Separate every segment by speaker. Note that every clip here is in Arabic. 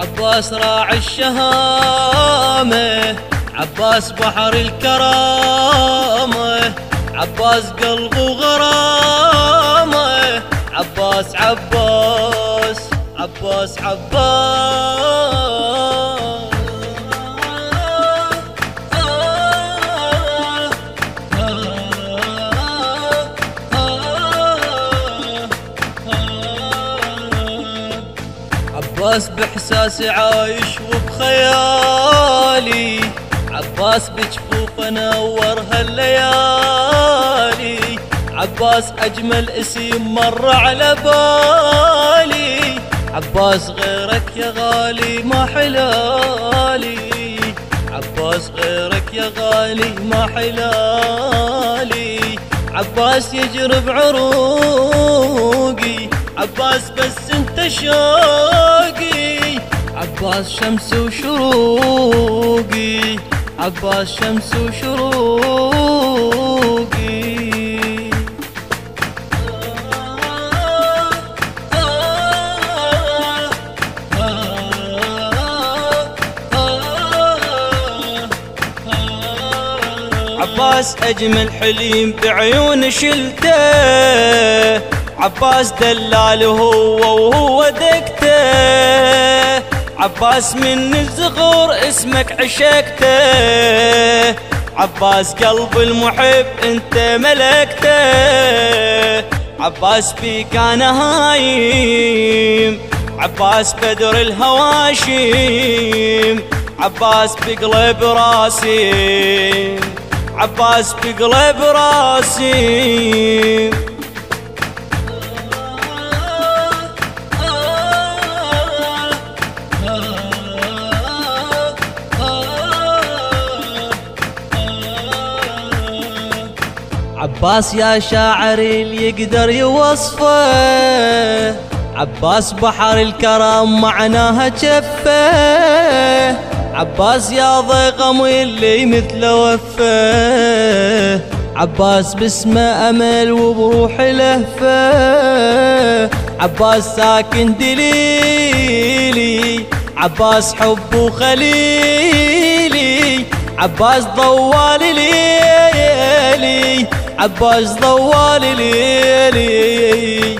Speaker 1: عباس راعي الشهامة، عباس بحر الكرامة، عباس قلب وغرامة، عباس عباس عباس عباس بإحساسي عايش وبخيالي، عباس بجفوفه نور هالليالي، عباس أجمل اسم مر على بالي، عباس غيرك يا غالي ما حلالي، عباس غيرك يا غالي ما حلالي، عباس يجري بعروقي، عباس بس انت شوقي، عباس شمس وشروقي، عباس شمس وشروقي. عباس أجمل حليم بعيون شلته، عباس دلال وهو دقته، عباس من الصغر اسمك عشقته، عباس قلب المحب انت ملكته، عباس بيك انا هايم، عباس بدر الهواشيم، عباس بقلب راسي، عباس بقلب راسي. عباس يا شاعري اللي يقدر يوصفه، عباس بحر الكرم معناها جفه، عباس يا ضيغم اللي مثله وفه، عباس باسمه امل وبروح لهفه، عباس ساكن دليلي، عباس حب وخليلي، عباس ضوال ليلي، عباس ضوال ليلي.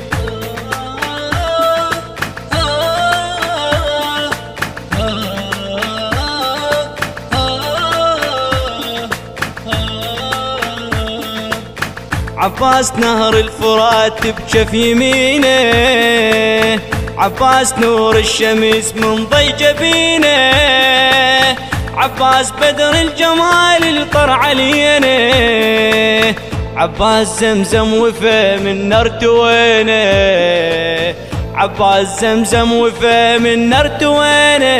Speaker 1: عباس نهر الفرات بجف يمينه، عباس نور الشمس من ضي جبينه، عباس بدر الجمال الطرع علينا، عباس زمزم وفا من نار توينه، عباس زمزم وفا من نار توينه،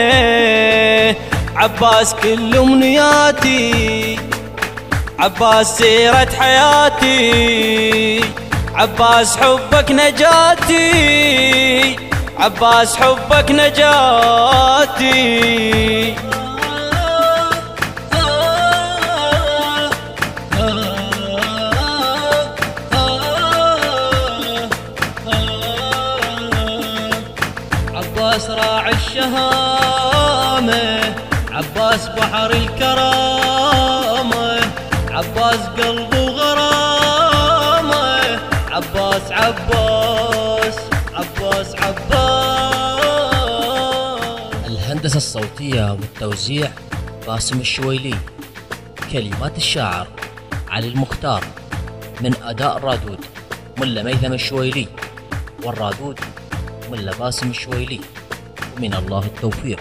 Speaker 1: عباس كل امنياتي، عباس سيرة حياتي، عباس حبك نجاتي، عباس حبك نجاتي. عباس راعي الشهامة، عباس بحر الكرامة، عباس قلب وغرامة، عباس عباس عباس عباس.
Speaker 2: الهندسة الصوتية والتوزيع باسم الشويلي، كلمات الشاعر علي المختار، من أداء الرادود ملا ميثم الشويلي، والرادود ملا باسم الشويلي، ومن الله التوفيق.